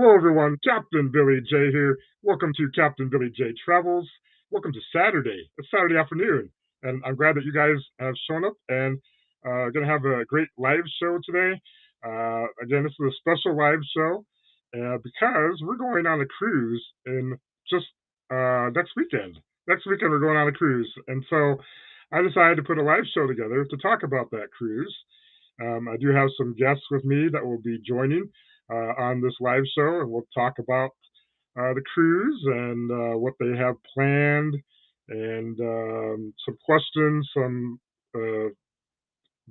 Hello, everyone. Captain Billy J here. Welcome to Captain Billy J Travels. Welcome to Saturday. It's Saturday afternoon, and I'm glad that you guys have shown up and going to have a great live show today. Again, this is a special live show because we're going on a cruise in just next weekend. Next weekend, we're going on a cruise, and so I decided to put a live show together to talk about that cruise. I do have some guests with me that will be joining on this live show, and we'll talk about the cruise and what they have planned, and some questions, that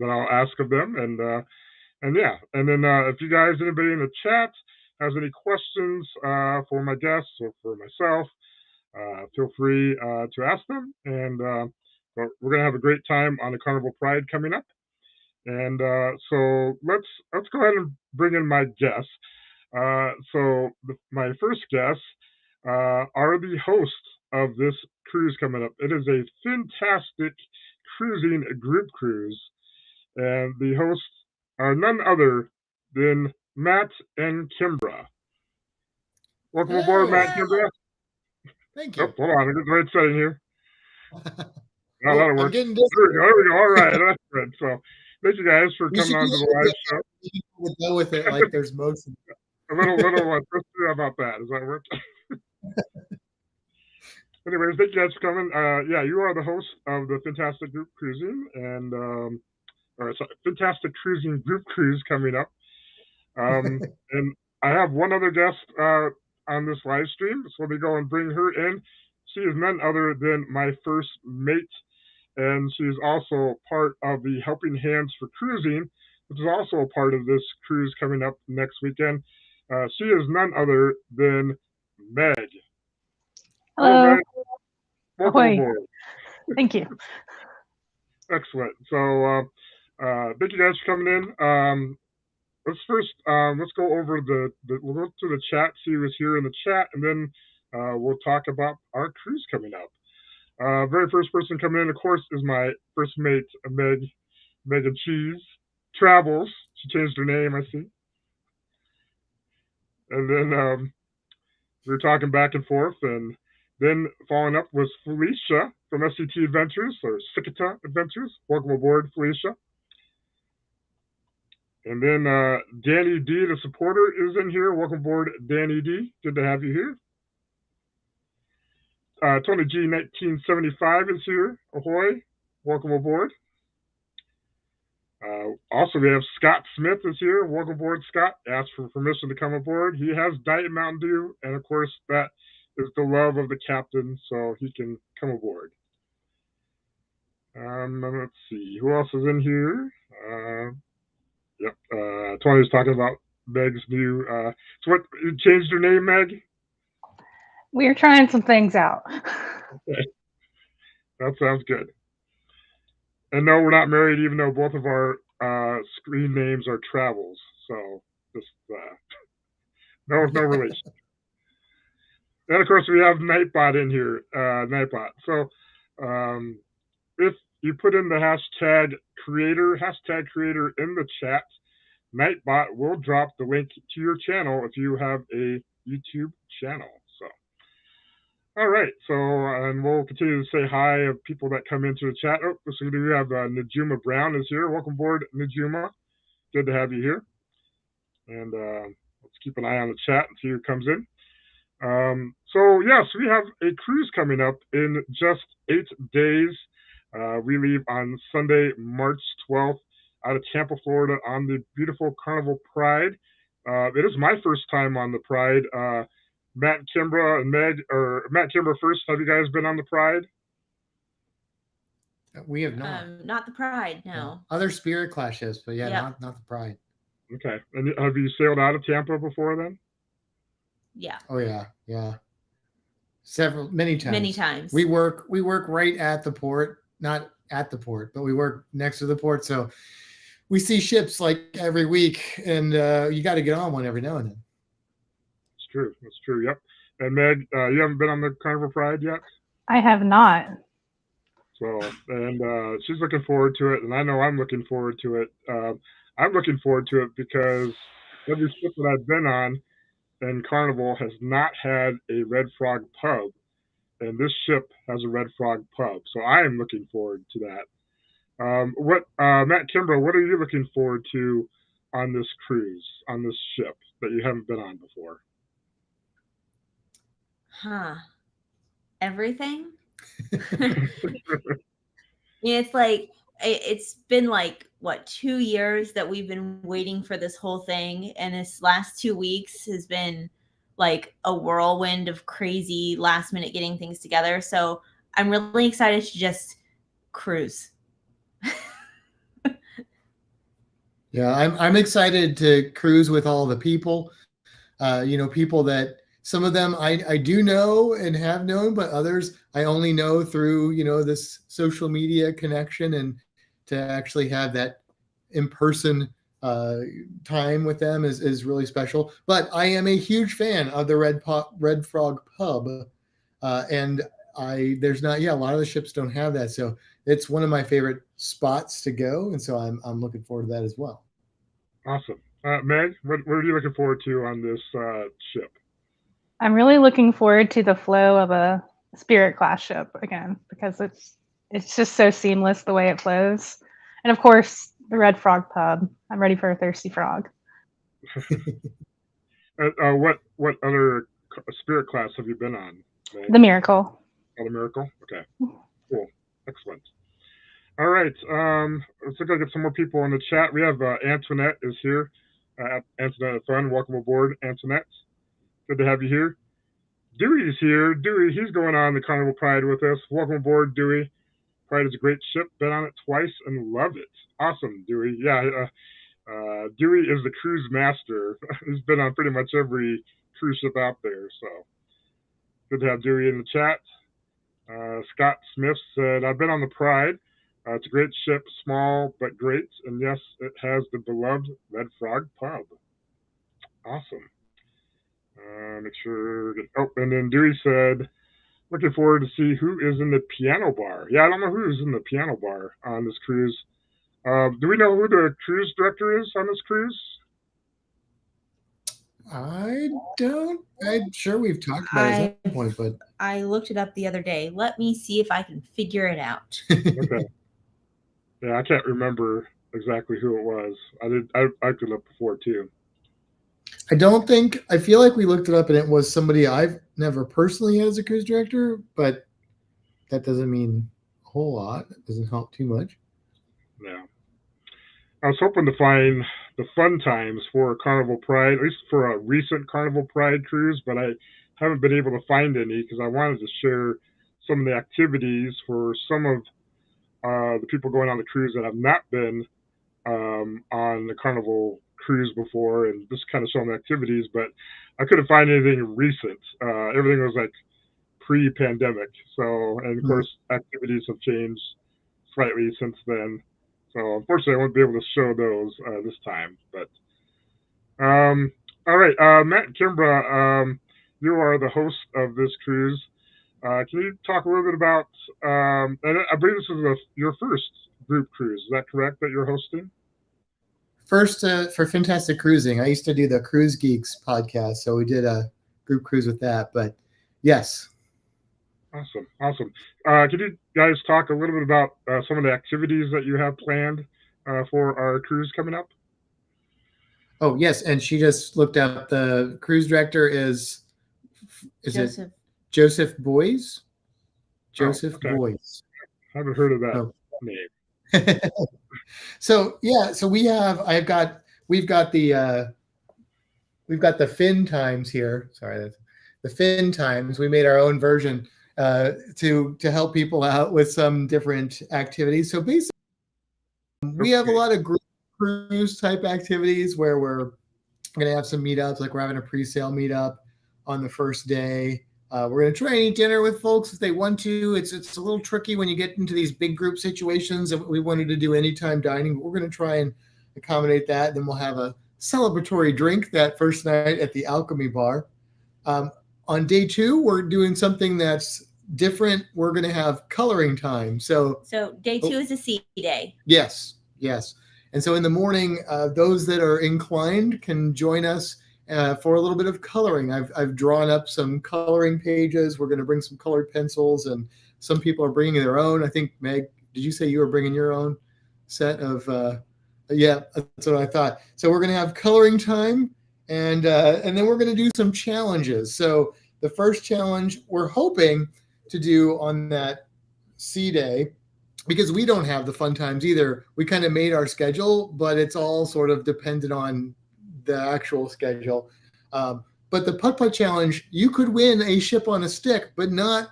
I'll ask of them, and yeah, and then if you guys, anybody in the chat has any questions for my guests or for myself, feel free to ask them, and but we're gonna have a great time on the Carnival Pride coming up. And so let's go ahead and bring in my guests. My first guests are the hosts of this cruise coming up. It is a Fintastic Cruising group cruise, and the hosts are none other than Matt and Kimbra. Welcome aboard, Matt and Kimbra. Thank you. Oh, hold on, I get the right setting here. Oh, that'll work. There we go. All right, that's good. So thank you guys for coming on to the live show. We'll go with it like there's motion. A little twisted about that. Does that work? Anyways, thank you guys for coming. Yeah, you are the host of the Fintastic Group Cruising and Fintastic Cruising Group Cruise coming up. And I have one other guest on this live stream, so let me go and bring her in. She is none other than my first mate, and she's also part of the Helping Hands for Cruising, which is also a part of this cruise coming up next weekend. She is none other than Meg. Hello. Meg. Welcome aboard. Thank you. Excellent. So thank you guys for coming in. Let's go over we'll go to the chat, see who's here in the chat, and then we'll talk about our cruise coming up. Very first person coming in, of course, is my first mate, Megan Cheese Travels. She changed her name, I see. And then we were talking back and forth, and then following up was Felicia from SCT Adventures, or Sikita Adventures. Welcome aboard, Felicia. And then Danny D, the supporter, is in here. Welcome aboard, Danny D. Good to have you here. Tony G 1975 is here. Ahoy. Welcome aboard. Also, we have Scott Smith is here. Welcome aboard, Scott. Asked for permission to come aboard. He has Diet Mountain Dew, and of course, that is the love of the captain, so he can come aboard. Let's see. Who else is in here? Yep. Tony's talking about Meg's new. So what? You changed your name, Meg? We're trying some things out. Okay. That sounds good. And no, we're not married, even though both of our screen names are Travels. So just no relation. And of course, we have Nightbot in here. Nightbot. So if you put in the hashtag creator in the chat, Nightbot will drop the link to your channel if you have a YouTube channel. So, all right. So, and we'll continue to say hi of people that come into the chat. Oh, so we have Najuma Brown is here. Welcome aboard, Najuma. Good to have you here. And let's keep an eye on the chat and see who comes in. So yes, we have a cruise coming up in just 8 days. We leave on Sunday, March 12th, out of Tampa, Florida, on the beautiful Carnival Pride. It is my first time on the Pride. Matt, Kimbra, and Meg, or Matt, Kimbra first. Have you guys been on the Pride? We have not. Not the Pride, no. Other Spirit Class ships, but not the Pride. Okay. And have you sailed out of Tampa before then? Yeah. Oh yeah. Many times. Many times. We work right at the port, not at the port, but we work next to the port. So we see ships like every week, and you got to get on one every now and then. It's true. That's true. Yep. And Meg, you haven't been on the Carnival Pride yet? I have not. So, and she's looking forward to it, and I know I'm looking forward to it. I'm looking forward to it because every ship that I've been on, and Carnival has not had a Red Frog pub, and this ship has a Red Frog pub. So I am looking forward to that. Matt Kimbrough, what are you looking forward to on this cruise, on this ship that you haven't been on before? Everything. It's like it's been like what 2 years that we've been waiting for this whole thing, and this last 2 weeks has been like a whirlwind of crazy last minute getting things together. So I'm really excited to just cruise. Yeah, I'm excited to cruise with all the people. People that some of them I do know and have known, but others I only know through, this social media connection, and to actually have that in-person time with them is really special. But I am a huge fan of the Red Frog pub. And there's not, a lot of the ships don't have that. So it's one of my favorite spots to go. And so I'm looking forward to that as well. Awesome. Meg, what are you looking forward to on this ship? I'm really looking forward to the flow of a Spirit class ship again, because it's just so seamless the way it flows. And of course, the Red Frog pub. I'm ready for a thirsty frog. What other Spirit class have you been on, Meg? The Miracle. Oh, the Miracle? Okay. Cool. Excellent. All right. Let's look at some more people in the chat. We have Antoinette is here. Antoinette Fun. Welcome aboard, Antoinette. Good to have you here. Dewey's here. Dewey, he's going on the Carnival Pride with us. Welcome aboard, Dewey. Pride is a great ship. Been on it twice and love it. Awesome, Dewey. Yeah, Dewey is the cruise master. He's been on pretty much every cruise ship out there. So good to have Dewey in the chat. Scott Smith said, I've been on the Pride. It's a great ship, small but great. And yes, it has the beloved Red Frog pub. Awesome. Make sure. And then Dewey said, looking forward to see who is in the piano bar. Yeah, I don't know who's in the piano bar on this cruise. Do we know who the cruise director is on this cruise? I don't. I'm sure we've talked about it at some point, but I looked it up the other day. Let me see if I can figure it out. Okay. Yeah, I can't remember exactly who it was. I looked it up before too. I feel like we looked it up and it was somebody I've never personally had as a cruise director, but that doesn't mean a whole lot. It doesn't help too much. Yeah. I was hoping to find the fun times for Carnival Pride, at least for a recent Carnival Pride cruise, but I haven't been able to find any because I wanted to share some of the activities for some of the people going on the cruise that have not been on the Carnival cruise before, and just kind of show them activities, but I couldn't find anything recent. Everything was like pre-pandemic. So, and of course, activities have changed slightly since then. So unfortunately, I won't be able to show those this time. But all right, Matt Kimbrough, you are the host of this cruise. Can you talk a little bit about? And I believe this is your first group cruise. Is that correct? That you're hosting? First for Fintastic Cruising. I used to do the Cruise Geeks podcast, so we did a group cruise with that. But yes. Awesome. Can you guys talk a little bit about some of the activities that you have planned for our cruise coming up? Oh, yes. And she just looked up the cruise director is Joseph. it Joseph Boyes? Joseph okay. Boyes. I haven't heard of that name. So we've got the Fin Times here. Sorry, that's the Fin Times. We made our own version to help people out with some different activities. So basically, we have a lot of group cruise type activities where we're going to have some meetups, like we're having a pre-sale meetup on the first day. We're going to try and eat dinner with folks if they want to. It's a little tricky when you get into these big group situations. We wanted to do anytime dining, but we're going to try and accommodate that. Then we'll have a celebratory drink that first night at the Alchemy Bar. On day 2, we're doing something that's different. We're going to have coloring time. So day 2 is a sea day. Yes. And so in the morning, those that are inclined can join us for a little bit of coloring. I've drawn up some coloring pages. We're going to bring some colored pencils, and some people are bringing their own. I think, Meg, did you say you were bringing your own set of? Yeah, that's what I thought. So we're going to have coloring time, and then we're going to do some challenges. So the first challenge we're hoping to do on that C day, because we don't have the fun times either. We kind of made our schedule, but it's all sort of dependent on the actual schedule. But the putt-putt challenge, you could win a ship on a stick, but not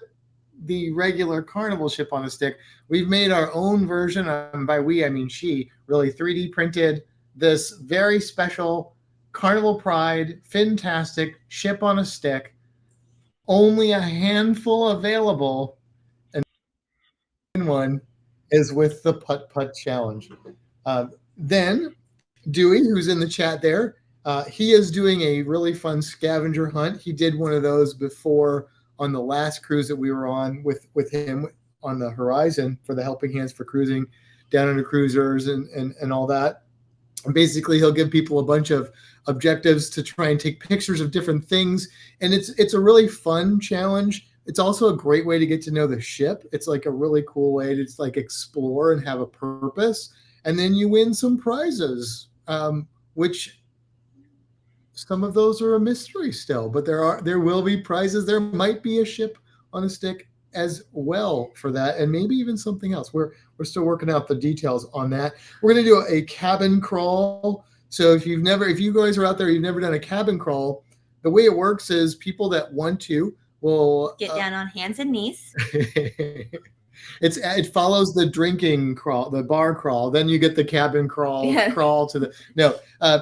the regular Carnival ship on a stick. We've made our own version. By we, I mean she really 3D printed this very special Carnival Pride Fintastic ship on a stick. Only a handful available, and one is with the putt-putt challenge. Then Dewey, who's in the chat there, he is doing a really fun scavenger hunt. He did one of those before on the last cruise that we were on with him on the Horizon for the Helping Hands for Cruising down under cruisers and all that. And basically, he'll give people a bunch of objectives to try and take pictures of different things. And it's a really fun challenge. It's also a great way to get to know the ship. It's like a really cool way to just like explore and have a purpose. And then you win some prizes, which some of those are a mystery still, but there will be prizes. There might be a ship on a stick as well for that, and maybe even something else. We're still working out the details on that. We're going to do a cabin crawl. So if you guys are out there, you've never done a cabin crawl, the way it works is people that want to will get down on hands and knees. It follows the drinking crawl, the bar crawl. Then you get the cabin crawl, crawl to the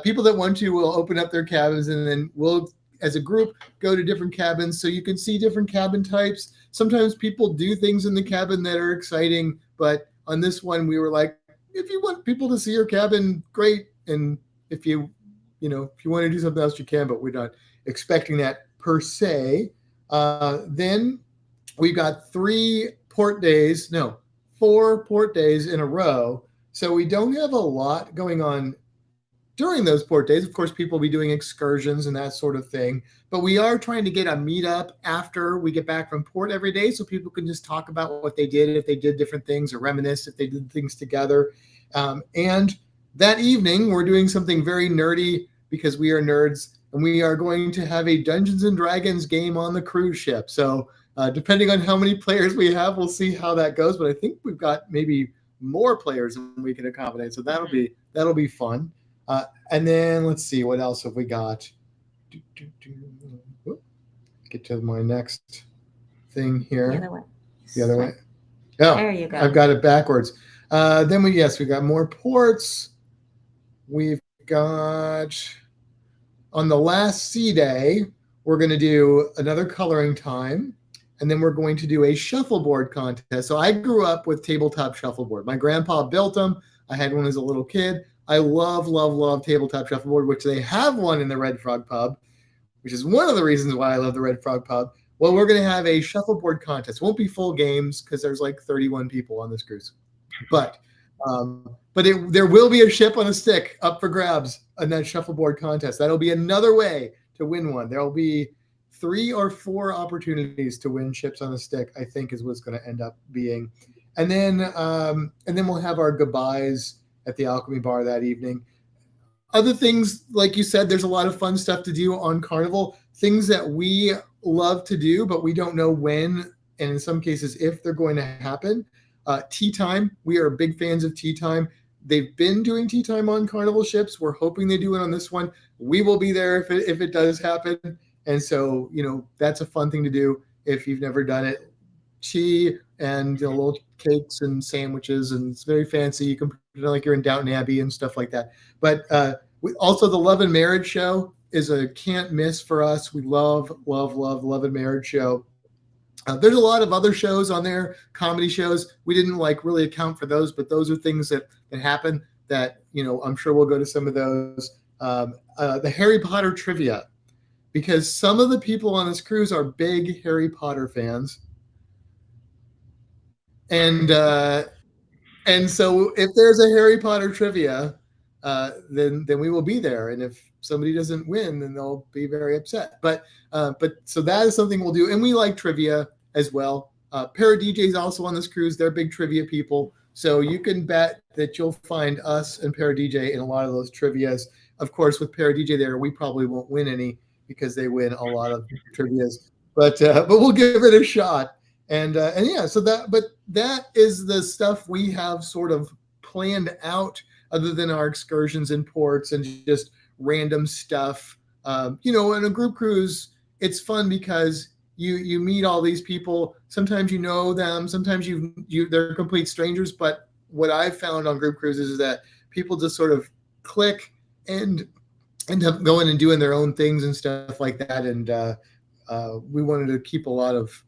people that want to will open up their cabins, and then we'll, as a group, go to different cabins so you can see different cabin types. Sometimes people do things in the cabin that are exciting, but on this one we were like, if you want people to see your cabin, great, and if you want to do something else, you can, but we're not expecting that per se. Then we got 4 port days in a row. So we don't have a lot going on during those port days. Of course, people will be doing excursions and that sort of thing. But we are trying to get a meetup after we get back from port every day so people can just talk about what they did, if they did different things, or reminisce if they did things together. And that evening, we're doing something very nerdy because we are nerds, and we are going to have a Dungeons and Dragons game on the cruise ship. So depending on how many players we have, we'll see how that goes. But I think we've got maybe more players than we can accommodate. So that'll be fun. And then let's see, what else have we got? Get to my next thing here. The other way. Oh, there you go. I've got it backwards. Then we got more ports. We've got, on the last sea day, we're going to do another coloring time, and then we're going to do a shuffleboard contest. So I grew up with tabletop shuffleboard. My grandpa built them. I had one as a little kid. I love, love, love tabletop shuffleboard, which they have one in the Red Frog Pub, which is one of the reasons why I love the Red Frog Pub. Well, we're going to have a shuffleboard contest. It won't be full games because there's like 31 people on this cruise. But there will be a ship on a stick up for grabs in that shuffleboard contest. That'll be another way to win one. There'll be 3 or 4 opportunities to win ships on a stick, I think, is what's going to end up being. And then we'll have our goodbyes at the Alchemy Bar that evening. Other things, like you said, there's a lot of fun stuff to do on Carnival, things that we love to do, but we don't know when, and in some cases, if they're going to happen. Tea time. We are big fans of tea time. They've been doing tea time on Carnival ships. We're hoping they do it on this one. We will be there if it does happen. And so, that's a fun thing to do if you've never done it. Tea and little cakes and sandwiches, and it's very fancy. You can pretend like you're in Downton Abbey and stuff like that. But also the Love and Marriage show is a can't miss for us. We love, love, love Love and Marriage show. There's a lot of other shows on there, comedy shows. We didn't really account for those, but those are things that happen that, I'm sure we'll go to some of those. The Harry Potter trivia, because some of the people on this cruise are big Harry Potter fans. And so if there's a Harry Potter trivia, then we will be there. And if somebody doesn't win, then they'll be very upset. But so that is something we'll do. And we like trivia as well. Para DJ's also on this cruise. They're big trivia people. So you can bet that you'll find us and Para DJ in a lot of those trivias. Of course, with Para DJ there, we probably won't win any because they win a lot of trivias. But we'll give it a shot. And yeah, so that is the stuff we have sort of planned out, other than our excursions in ports and just random stuff. In a group cruise, it's fun because you meet all these people. Sometimes you know them, sometimes they're complete strangers. But what I've found on group cruises is that people just sort of click and end up going and doing their own things and stuff like that. And we wanted to keep a lot of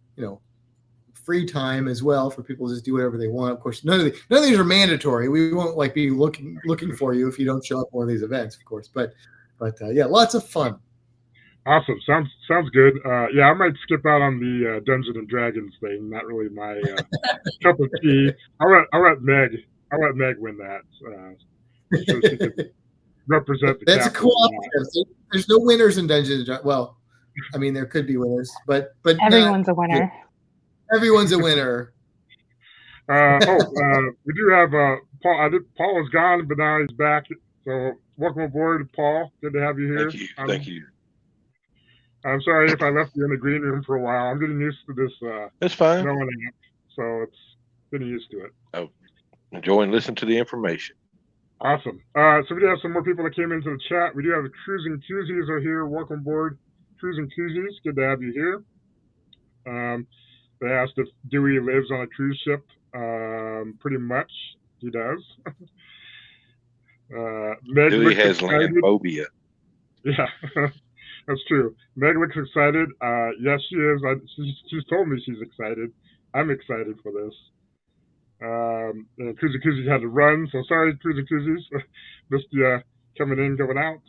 free time as well for people to just do whatever they want. Of course, none of these are mandatory. We won't be looking for you if you don't show up for one of these events, of course. But yeah, lots of fun. Awesome. Sounds good. Yeah, I might skip out on the Dungeons and Dragons thing. Not really my cup of tea. I'll let Meg win that. So she could represent the. That's a cooperative. There's no winners in Dungeons and Dragons. Well, I mean, there could be winners, but everyone's a winner. Everyone's a winner. We do have Paul. Paul was gone, but now he's back. So welcome aboard, Paul. Good to have you here. Thank you. I'm sorry if I left you in the green room for a while. I'm getting used to this. It's fine. So it's getting used to it. Oh, enjoy and listen to the information. Awesome. So we do have some more people that came into the chat. We do have the Cruising Koozies are here. Welcome aboard, Cruising Koozies. Good to have you here. They asked if Dewey lives on a cruise ship. Pretty much, he does. Meg Dewey has land phobia. Yeah, that's true. Meg looks excited. Yes, she is. She's told me she's excited. I'm excited for this. Cruising Koozies had to run, so sorry, Cruising Koozies. Missed you coming in, going out.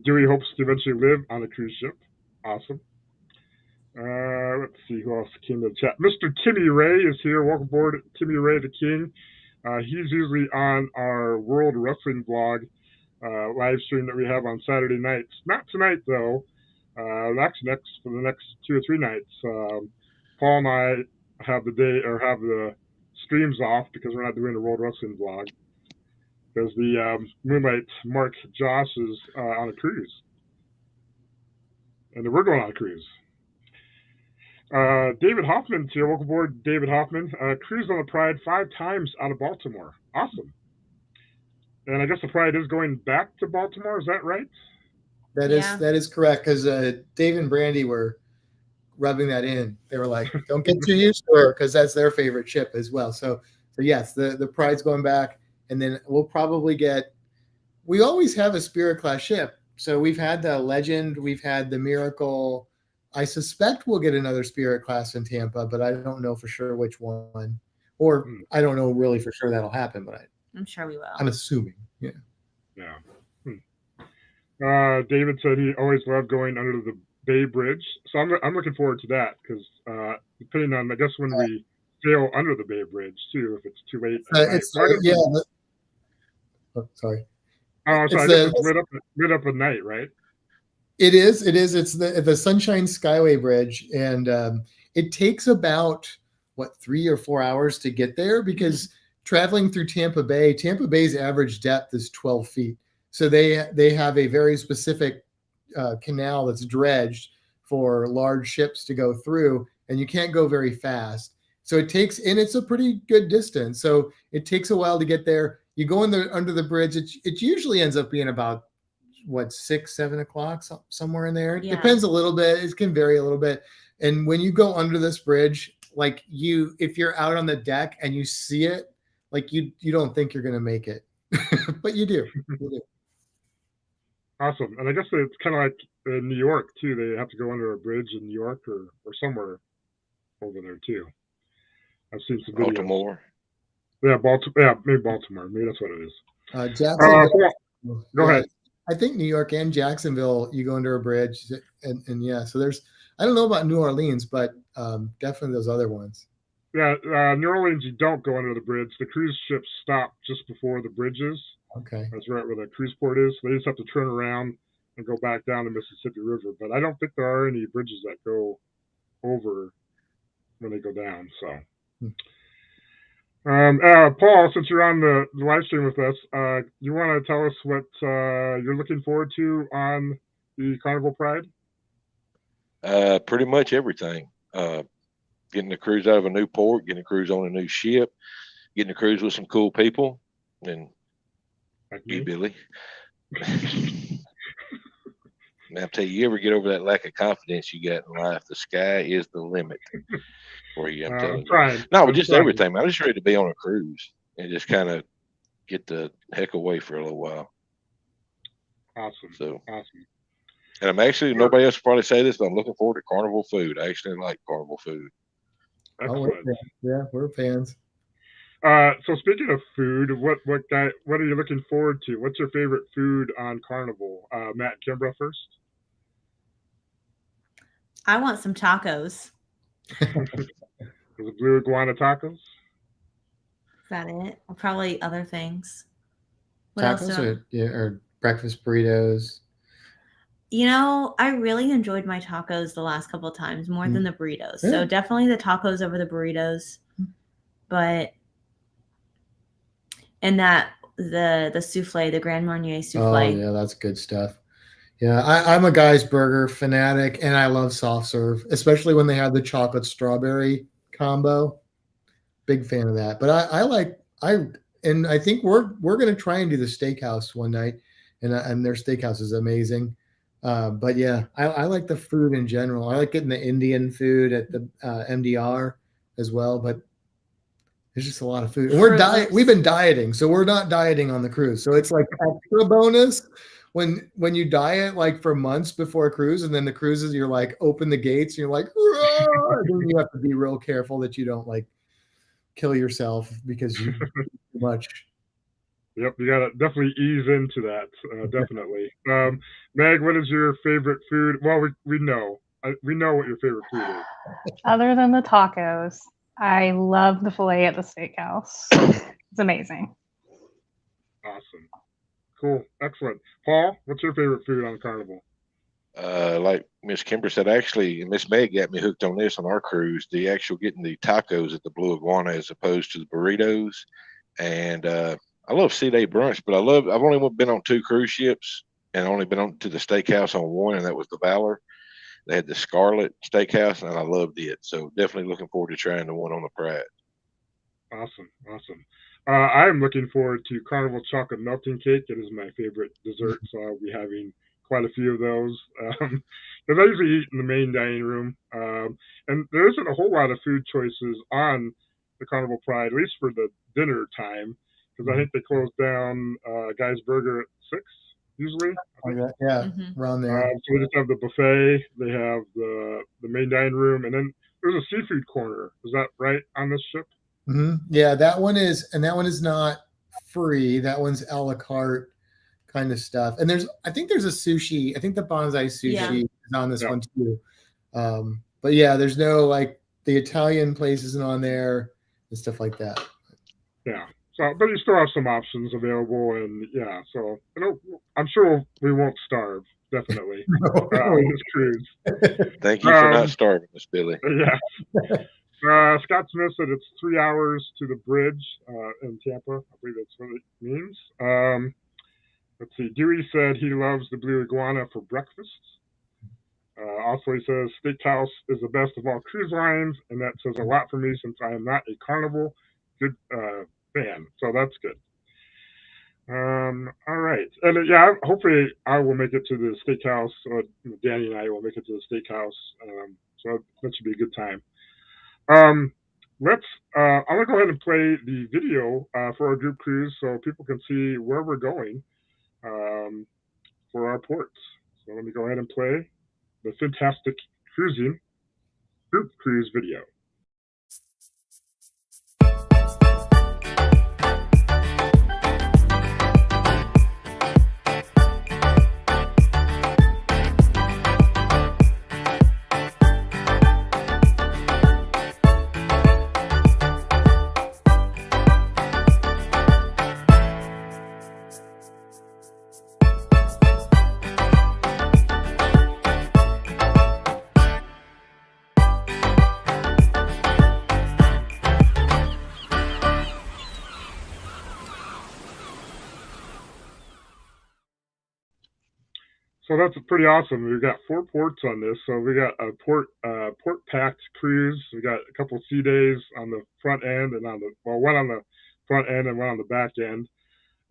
Dewey hopes to eventually live on a cruise ship. Awesome. Let's see who else came to the chat. Mr. Timmy Ray is here. Welcome aboard, Timmy Ray the King. He's usually on our World Wrestling Vlog live stream that we have on Saturday nights. Not tonight though. Actually for the next 2 or 3 nights. Paul and I have the streams off because we're not doing the World Wrestling Vlog. Because the Moonlight Mark Josh is on a cruise. And we're going on a cruise. David Hoffman's here. Welcome aboard, David Hoffman. Cruised on the Pride 5 times out of Baltimore. Awesome. And I guess the Pride is going back to Baltimore. Is that right? That is correct, because Dave and Brandy were rubbing that in. They were like, don't get too used to her, because that's their favorite ship as well. So yes, the Pride's going back, and then we'll probably we always have a Spirit class ship. So we've had the Legend, we've had the Miracle. I suspect we'll get another Spirit class in Tampa, but I don't know for sure which one. Or I don't know really for sure that'll happen, but I'm sure we will. I'm assuming. Yeah. David said he always loved going under the Bay Bridge. So I'm looking forward to that because depending on, I guess, when we sail under the Bay Bridge, too, if it's too late. Sorry. Oh, sorry. It's lit up at night, right? It is. It's the Sunshine Skyway Bridge, and it takes about 3 or 4 hours to get there because traveling through Tampa Bay's average depth is 12 feet. So they have a very specific canal that's dredged for large ships to go through, and you can't go very fast. So it's a pretty good distance. So it takes a while to get there. You go under the bridge. It usually ends up being about 6-7 o'clock, somewhere in there. Yeah. Depends a little bit. It can vary a little bit. And when you go under this bridge, if you're out on the deck and you see it, you don't think you're going to make it, but you do. Awesome. And I guess it's kind of like in New York too. They have to go under a bridge in New York or somewhere over there too. I've seen some videos. Baltimore. Yeah, Baltimore. Yeah, maybe Baltimore. Maybe that's what it is. Jacksonville. Go ahead. I think New York and Jacksonville, you go under a bridge, and yeah. So I don't know about New Orleans, but definitely those other ones. Yeah, New Orleans, you don't go under the bridge. The cruise ships stop just before the bridges. Okay. That's right where the cruise port is. So they just have to turn around and go back down the Mississippi River. But I don't think there are any bridges that go over when they go down. So, Paul, since you're on the live stream with us, you want to tell us what you're looking forward to on the Carnival Pride? Pretty much everything. Getting a cruise out of a new port, getting a cruise on a new ship, getting a cruise with some cool people, and Like you, me? Billy. Now, I tell you, you ever get over that lack of confidence you got in life, the sky is the limit for you. I'm telling you. Trying. No, I'm just trying. everything. I'm just ready to be on a cruise and just kind of get the heck away for a little while. Awesome. So, awesome. and I'm actually, nobody else will probably say this, but I'm looking forward to Carnival food. I actually like Carnival food. Excellent. Yeah, we're fans. So speaking of food, what are you looking forward to? What's your favorite food on Carnival? Matt and Kimbra first. I want some tacos. The blue iguana tacos. Is that it? Or probably other things. What Tacos else? or breakfast burritos. You know, I really enjoyed my tacos the last couple of times more than the burritos. Yeah. So definitely the tacos over the burritos. But and that the souffle, the Grand Marnier souffle. Oh yeah, that's good stuff. Yeah, I'm a Guy's Burger fanatic, and I love soft serve, especially when they have the chocolate strawberry combo. Big fan of that. But I think we're gonna try and do the steakhouse one night, and their steakhouse is amazing. But yeah, I like the food in general. I like getting the Indian food at the MDR as well. But there's just a lot of food. And we've been dieting, so we're not dieting on the cruise. So it's like extra bonus when you diet like for months before a cruise, and then the cruises you're like open the gates and you're like, and then you have to be real careful that you don't like kill yourself because you eat too much. Yep, you gotta definitely ease into that. Definitely. Meg, what is your favorite food? Well, we know what your favorite food is. Other than the tacos, I love the filet at the steakhouse. It's amazing. Awesome. Cool. Excellent. Paul, what's your favorite food on Carnival? Like Miss Kimber said, actually, Miss Meg got me hooked on this on our cruise. The actual getting the tacos at the Blue Iguana as opposed to the burritos. And I love C-Day brunch, but I've only been on 2 cruise ships and only been on to the steakhouse on one, and that was the Valor. They had the Scarlet Steakhouse, and I loved it. So definitely looking forward to trying the one on the Pride. Awesome. I am looking forward to Carnival Chocolate Melting Cake. It is my favorite dessert, so I'll be having quite a few of those. Because I usually eat in the main dining room. And there isn't a whole lot of food choices on the Carnival Pride, at least for the dinner time, because I think they close down Guy's Burger at 6, usually. Yeah, around there. So we just have the buffet. They have the main dining room, and then there's a seafood corner. Is that right on this ship? Yeah, that one is not free. That one's a la carte kind of stuff. And I think there's a sushi. I think the bonsai sushi is on this one too. But yeah, there's no like the Italian place isn't on there and stuff like that. Yeah. So, but you still have some options available, and yeah. So I'm sure we won't starve. Definitely on this cruise. Thank you for not starving us, Billy. Yeah. Scott Smith said it's 3 hours to the bridge in Tampa. I believe that's what it means. Let's see. Dewey said he loves the Blue Iguana for breakfast. Also, he says Steakhouse is the best of all cruise lines, and that says a lot for me since I am not a Carnival good fan. So that's good. All right. And yeah, hopefully I will make it to the steakhouse. Or Danny and I will make it to the steakhouse. So that should be a good time. I'm gonna go ahead and play the video for our group cruise so people can see where we're going for our ports. So let me go ahead and play the Fintastic Cruising group cruise video. So that's pretty awesome. We've got 4 ports on this. So we got a port packed cruise. We got a couple sea days on the front end and one on the front end and one on the back end.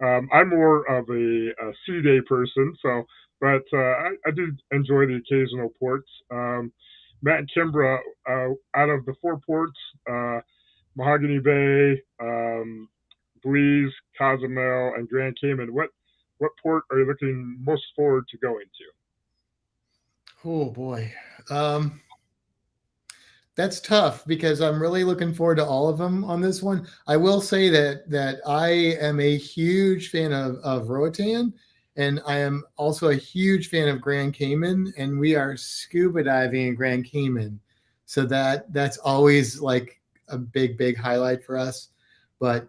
I'm more of a sea day person, but I do enjoy the occasional ports. Matt and Kimbra, out of the 4 ports, Mahogany Bay, Belize, Cozumel, and Grand Cayman, what port are you looking most forward to going to? Oh boy. That's tough because I'm really looking forward to all of them on this one. I will say that I am a huge fan of Roatan, and I am also a huge fan of Grand Cayman, and we are scuba diving in Grand Cayman. So that's always like a big highlight for us. But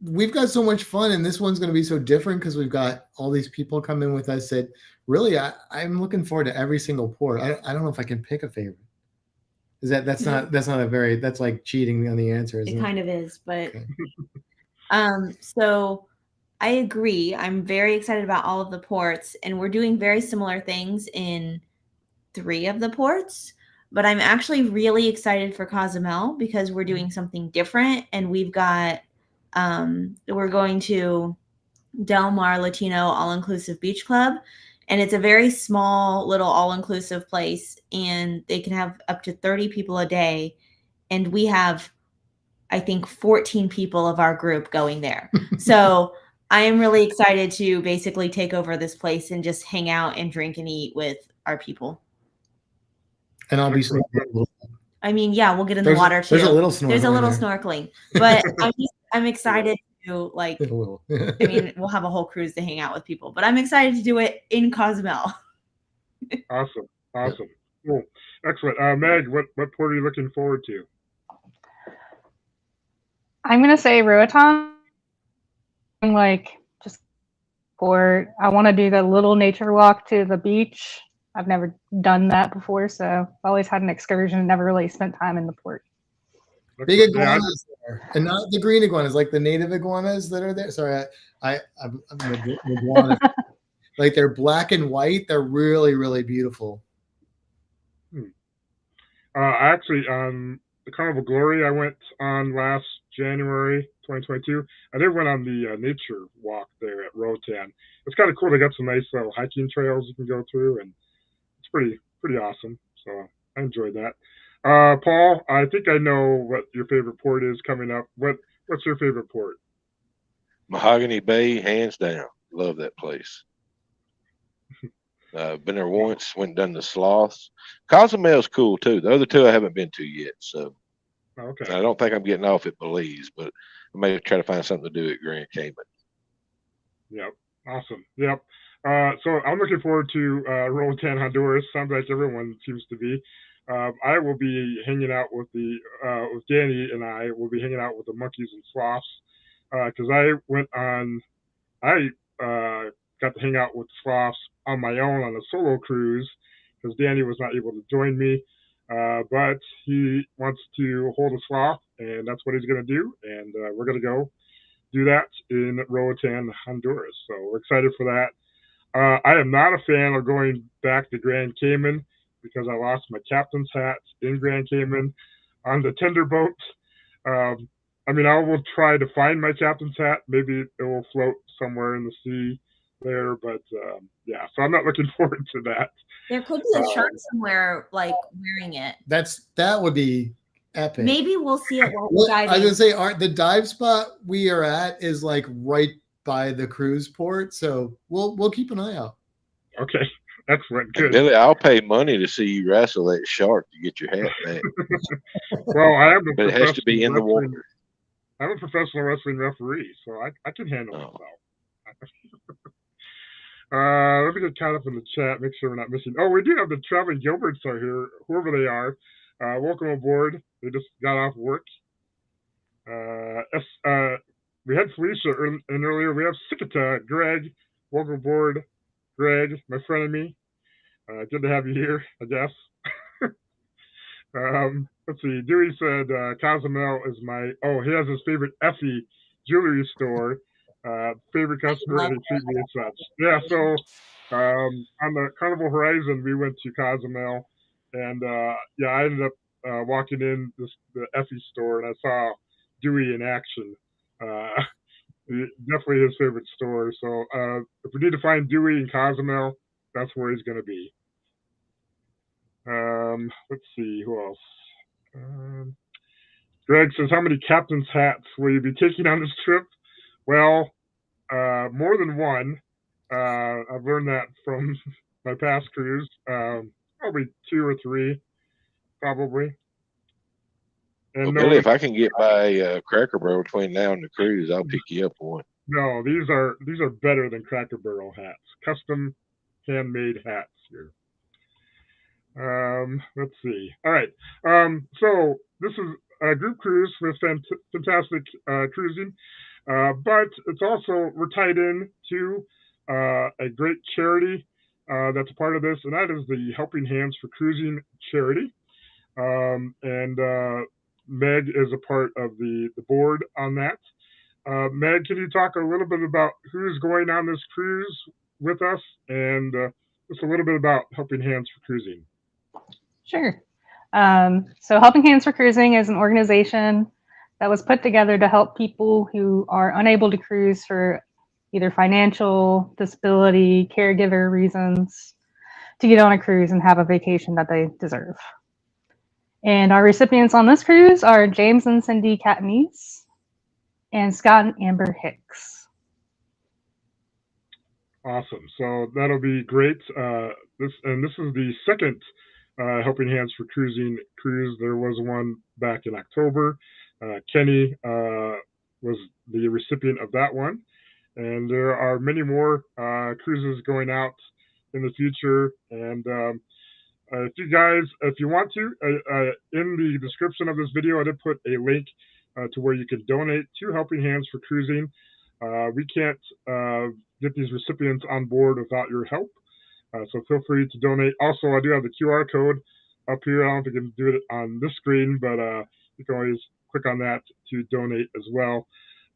we've got so much fun, and this one's going to be so different because we've got all these people coming with us that really I'm looking forward to every single port. I don't know if I can pick a favorite. That's like cheating on the answer, isn't it? It kind of is, but okay. So I agree. I'm very excited about all of the ports, and we're doing very similar things in 3 of the ports. But I'm actually really excited for Cozumel because we're doing something different, and we've got we're going to Del Mar Latino All-Inclusive Beach Club, and it's a very small little all-inclusive place, and they can have up to 30 people a day, and we have, I think, 14 people of our group going there. So I am really excited to basically take over this place and just hang out and drink and eat with our people. And I'll be I mean, yeah, we'll get in the water too. There's a little snorkeling. There's a little snorkeling, but I'm excited to I mean, we'll have a whole cruise to hang out with people, but I'm excited to do it in Cozumel. Awesome. Cool. Excellent. Meg, what port are you looking forward to? I'm gonna say Roatan. Just port. I want to do the little nature walk to the beach. I've never done that before, so I've always had an excursion and never really spent time in the port. Big iguanas there, and not the green iguanas, like the native iguanas that are there. Sorry, I'm iguana. Like they're black and white. They're really beautiful. Actually, the Carnival Glory I went on last January 2022. I did went on the nature walk there at Roatan. It's kind of cool. They got some nice little hiking trails you can go through, and it's pretty awesome. So I enjoyed that. Paul, I think I know what your favorite port is coming up. What's your favorite port? Mahogany Bay, hands down. Love that place. Been there once, went and done the sloths. Cozumel's cool too. The other 2 I haven't been to yet, so okay. I don't think I'm getting off at Belize, but I may try to find something to do at Grand Cayman. Yep, awesome. Yep. So I'm looking forward to Roatan, Honduras. Sounds like everyone seems to be. I will be hanging out with Danny, and I will be hanging out with the monkeys and sloths because I got to hang out with the sloths on my own on a solo cruise because Danny was not able to join me, but he wants to hold a sloth, and that's what he's going to do, and we're going to go do that in Roatan, Honduras. So we're excited for that. I am not a fan of going back to Grand Cayman because I lost my captain's hat in Grand Cayman on the tender boat. I mean, I will try to find my captain's hat. Maybe it will float somewhere in the sea there, but yeah, so I'm not looking forward to that. There could be a shark somewhere like wearing it. That would be epic. Maybe we'll see it while we're diving. I was gonna say the dive spot we are at is like right by the cruise port, so we'll keep an eye out. Okay, excellent. Good. And Billy, I'll pay money to see you wrestle that shark to get your hat back. Well, but it has to be in the water. I'm a professional wrestling referee, so I can handle myself. Let me get caught up in the chat, make sure we're not missing. Oh, we do have the traveling Gilberts are here, whoever they are. Welcome aboard. They just got off work. We had Felicia in earlier. We have Sikita, Greg. Welcome aboard, Greg, my frenemy. Good to have you here, I guess. Let's see. Dewey said Cozumel is he has his favorite Effie jewelry store. Favorite customer, they treat me as such. Yeah, so On the Carnival Horizon, we went to Cozumel, and yeah, I ended up walking in the Effie store, and I saw Dewey in action. Uh, Definitely his favorite store. So if we need to find Dewey in Cozumel, that's where he's going to be. Let's see who else. Greg says, "How many captain's hats will you be taking on this trip?" Well, more than one. I've learned that from my past cruise. Probably two or three, probably. Well, And Billy, no, if I can get by Cracker Barrel between now and the cruise, I'll pick you up one. no, these are better than Cracker Barrel hats. Custom, handmade hats here. Let's see. All right. So this is a group cruise with Fintastic Cruising, but it's also we're tied in to a great charity that's a part of this, and that is the Helping Hands for Cruising charity. And Meg is a part of the board on that. Meg, can you talk a little bit about who's going on this cruise with us, and just a little bit about Helping Hands for Cruising? Sure. So Helping Hands for Cruising is an organization that was put together to help people who are unable to cruise for either financial, disability, caregiver reasons to get on a cruise and have a vacation that they deserve. And our recipients on this cruise are James and Cindy Catanese and Scott and Amber Hicks. Awesome. So that'll be great. This is the second Helping Hands for Cruising cruise. There was one back in October. Kenny was the recipient of that one, and there are many more cruises going out in the future. And if you want to, in the description of this video, I did put a link to where you can donate to Helping Hands for Cruising. We can't get these recipients on board without your help. So feel free to donate. Also, I do have the QR code up here. I don't think I can do it on this screen, but you can always click on that to donate as well.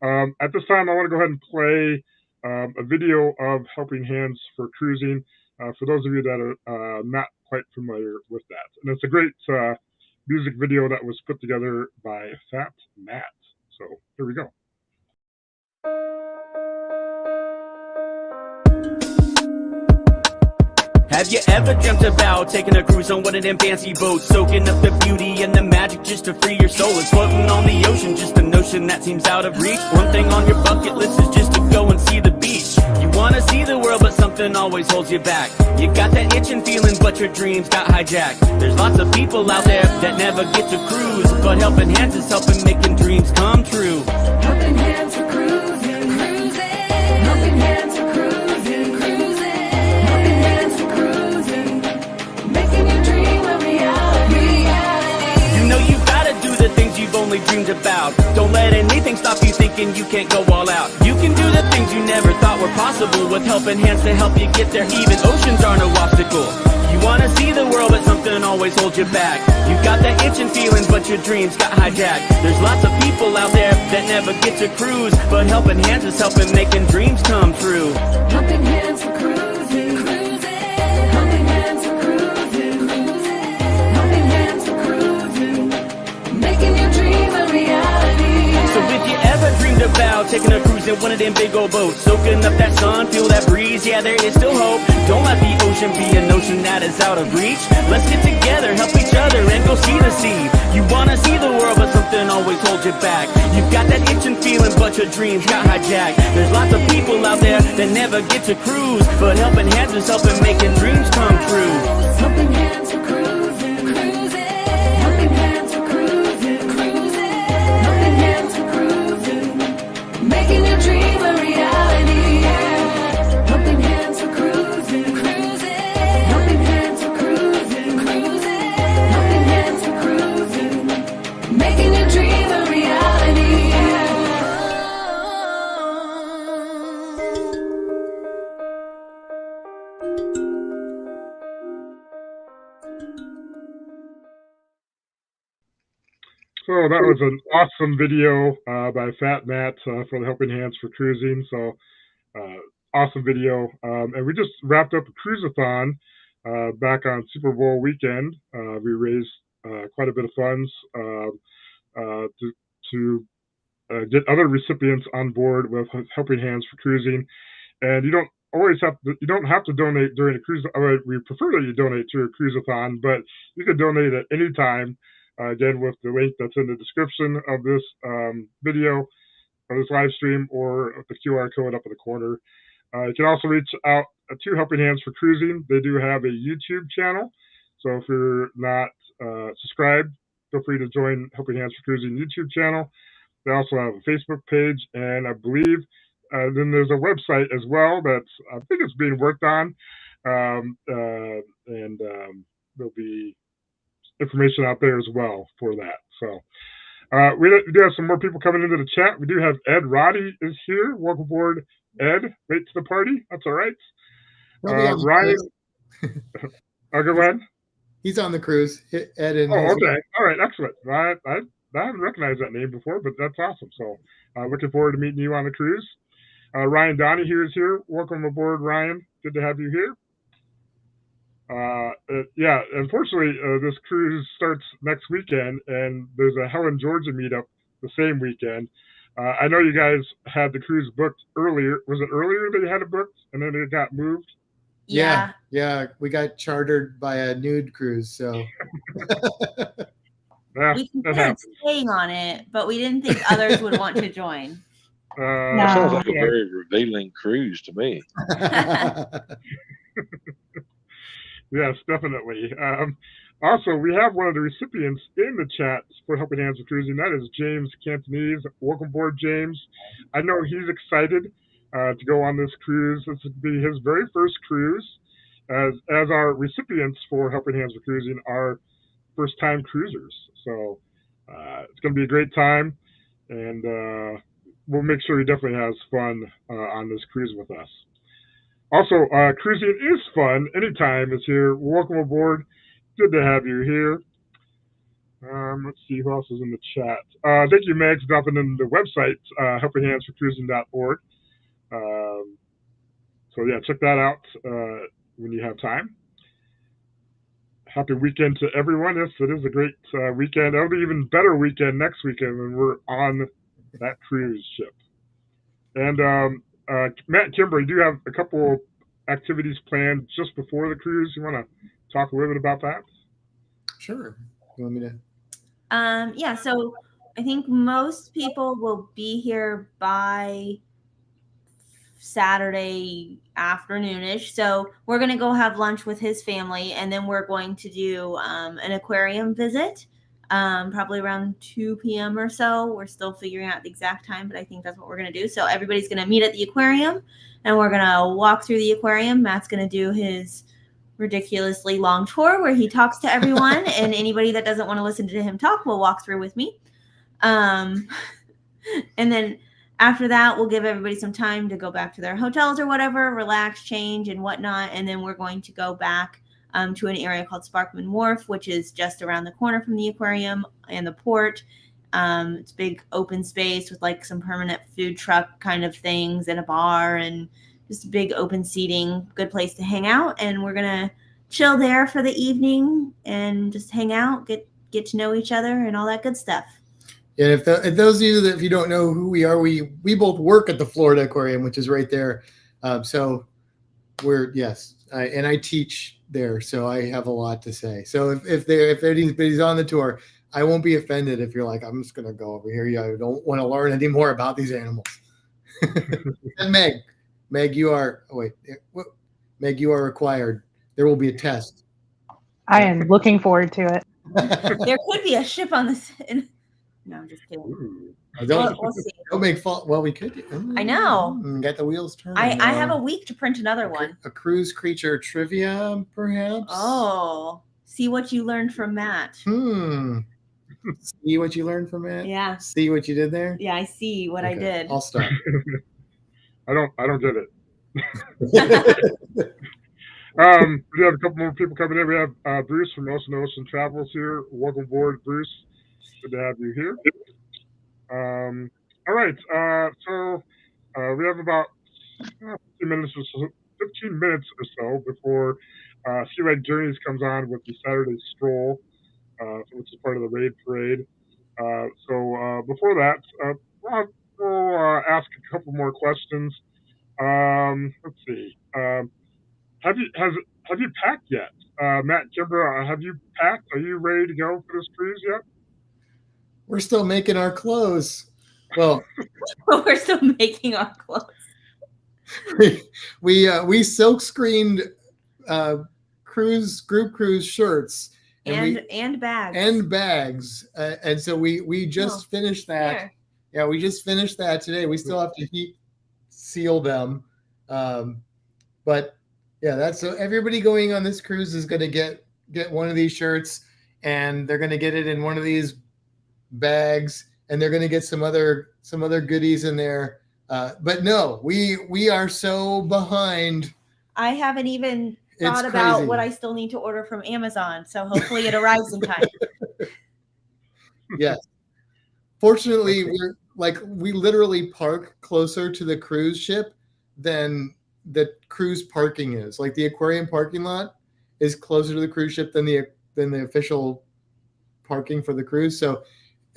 At this time, I want to go ahead and play a video of Helping Hands for Cruising for those of you that are not quite familiar with that. And it's a great music video that was put together by Fat Matt. So here we go. Have you ever dreamt about taking a cruise on one of them fancy boats, soaking up the beauty and the magic just to free your soul? It's floating on the ocean, just a notion that seems out of reach. One thing on your bucket list is just to go and see the beach. You wanna see the world, but something always holds you back. You got that itching feeling, but your dreams got hijacked. There's lots of people out there that never get to cruise, but Helping Hands is helping making dreams come true. Helping Hands for Cruising, cruising. Helping Hands for Cruising, cruising. Helping Hands for Cruising, making your dream a reality. You know you gotta do the things you've only dreamed about. Don't let anything stop you thinking you can't go all out. You can do the things you never thought were possible with Helping Hands to help you get there. Even oceans are no obstacle. You wanna see the world, but something always holds you back. You got that itching feeling, but your dreams got hijacked. There's lots of people out there that never get to cruise, but Helping Hands is helping making dreams come true. Helping Hands for Cruising, cruising. Helping Hands for Cruising, cruising. Helping Hands for Cruising, making your dream a reality. So if you ever dreamed about taking a cruise in one of them big old boats, soaking up that sun, feel that breeze, yeah, there is still hope. Don't let the ocean be a notion that is out of reach. Let's get together, help each other, and go see the sea. You wanna see the world, but something always holds you back. You've got that itching feeling, but your dreams got hijacked. There's lots of people out there that never get to cruise, but Helping Hands is helping making dreams come true. Helping Hands for Cruising, cruising. Helping Hands for Cruising, cruising. Helping Hands for Cruising, making your dream a reality. Helping Hands for Cruising, cruising. Helping Hands for Cruising, cruising. Helping Hands for Cruising, making your dream a reality. So that was an awesome video by Fat Matt for the Helping Hands for Cruising. So awesome video. And we just wrapped up a cruise-a-thon back on Super Bowl weekend. We raised quite a bit of funds to get other recipients on board with Helping Hands for Cruising. And you don't have to donate during a cruise. We prefer that you donate to a cruise-a-thon, but you can donate at any time. Again, with the link that's in the description of this video, of this live stream, or the QR code up in the corner. You can also reach out to Helping Hands for Cruising. They do have a YouTube channel. So if you're not subscribed, feel free to join Helping Hands for Cruising YouTube channel. They also have a Facebook page, and I believe then there's a website as well that's, I think it's being worked on. And there'll be information out there as well for that. So we do have some more people coming into the chat. We do have Ed Roddy is here. Welcome aboard, Ed. Late to the party. That's all right. Ryan. Go ahead. He's on the cruise. Ed and okay. All right. Excellent. I haven't recognized that name before, but that's awesome. So looking forward to meeting you on the cruise. Ryan Donahue is here. Welcome aboard, Ryan. Good to have you here. Yeah, unfortunately, this cruise starts next weekend, and there's a Helen, Georgia meetup the same weekend. I know you guys had the cruise booked earlier. Was it earlier that you had it booked, and then it got moved? Yeah. We got chartered by a nude cruise, so we considered staying on it, but we didn't think others would want to join. That sounds like a very revealing cruise to me. Yes, definitely. Also, we have one of the recipients in the chat for Helping Hands with Cruising. That is James Cantonese. Welcome aboard, James. I know he's excited to go on this cruise. This would be his very first cruise, as our recipients for Helping Hands with Cruising are first-time cruisers. So it's going to be a great time, and we'll make sure he definitely has fun on this cruise with us. Also, cruising is fun. Anytime is here. Welcome aboard. Good to have you here. Let's see who else is in the chat. Thank you, Meg, for dropping in the website, helpinghandsforcruising.org. So yeah, check that out when you have time. Happy weekend to everyone. Yes, it is a great weekend. It'll be even better weekend next weekend when we're on that cruise ship. And Matt and Kimber, you do have a couple activities planned just before the cruise. You want to talk a little bit about that? Sure. You want me to? Yeah, so I think most people will be here by Saturday afternoonish. So we're going to go have lunch with his family, and then we're going to do an aquarium visit. Probably around 2 p.m. or so. We're still figuring out the exact time, but I think that's what we're going to do. So everybody's going to meet at the aquarium, and we're going to walk through the aquarium. Matt's going to do his ridiculously long tour where he talks to everyone, and anybody that doesn't want to listen to him talk will walk through with me. And then after that, we'll give everybody some time to go back to their hotels or whatever, relax, change, and whatnot. And then we're going to go back to an area called Sparkman Wharf, which is just around the corner from the aquarium and the port. It's big open space with like some permanent food truck kind of things and a bar and just big open seating, good place to hang out. And we're going to chill there for the evening and just hang out, get to know each other and all that good stuff. And if those of you that if you don't know who we are, we both work at the Florida Aquarium, which is right there. So we're and I teach there, so I have a lot to say. So if anybody's on the tour, I won't be offended if you're like, I'm just gonna go over here. I don't want to learn any more about these animals. And Meg, you are Meg, you are required. There will be a test. I am looking forward to it. There could be a ship on this. No, I'm just kidding. We'll see. Don't make fault. Well, we could. I know. Get the wheels turning. I have a week to print another one. A cruise creature trivia, perhaps. Oh, see what you learned from Matt. See what you learned from Matt. Yeah. See what you did there. Yeah, I see what I did. I'll stop. I don't get it. We have a couple more people coming in. We have Bruce from Ocean to Ocean Travels here. Welcome aboard, Bruce. Good to have you here. All right. So we have about 15 minutes or so, 15 minutes or so before Sea Lake Journeys comes on with the Saturday Stroll, which is part of the Raid Parade. So before that, we'll ask a couple more questions. Let's see. Have you packed yet? Matt, Kimber, have you packed? Are you ready to go for this cruise yet? We're still making our clothes. Well, We're still making our clothes. we silk screened group cruise shirts And bags. and so we just finished that. Here. Yeah, we just finished that today. We still have to heat seal them, but yeah, that's so everybody going on this cruise is going to get one of these shirts, and they're going to get it in one of these bags, and they're going to get some other goodies in there. But no, we are so behind. I haven't even It's thought about crazy. what I still need to order from Amazon. So hopefully it arrives in time. Yes. Fortunately, we literally park closer to the cruise ship than the cruise parking is. Like the aquarium parking lot is closer to the cruise ship than the official parking for the cruise. So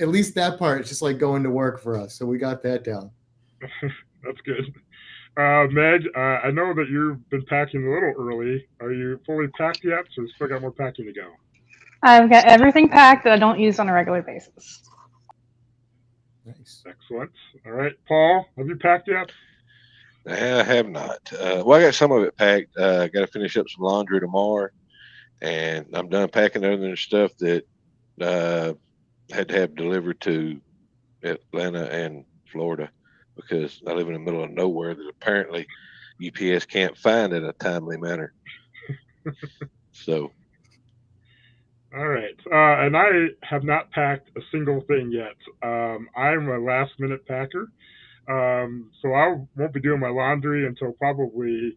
at least that part is just like going to work for us. So we got that down. That's good. Meg, I know that you've been packing a little early. Are you fully packed yet? So you still got more packing to go. I've got everything packed that I don't use on a regular basis. Nice. Excellent. All right, Paul, have you packed yet? I have not. Well, I got some of it packed. Got to finish up some laundry tomorrow, and I'm done packing other than stuff that had to have delivered to Atlanta and Florida, because I live in the middle of nowhere that apparently UPS can't find in a timely manner. So, all right. And I have not packed a single thing yet. I'm a last minute packer. So I won't be doing my laundry until probably